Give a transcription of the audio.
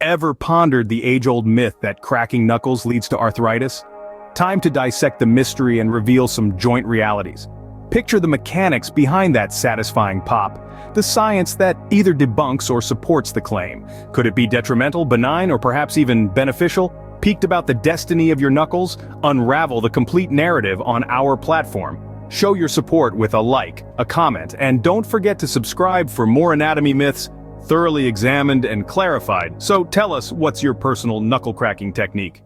Ever pondered the age-old myth that cracking knuckles leads to arthritis? Time to dissect the mystery and reveal some joint realities. Picture the mechanics behind that satisfying pop, the science that either debunks or supports the claim. Could it be detrimental, benign, or perhaps even beneficial? Peeked about the destiny of your knuckles? Unravel the complete narrative on our platform. Show your support with a like, a comment, and don't forget to subscribe for more anatomy myths, thoroughly examined and clarified. So tell us, what's your personal knuckle cracking technique?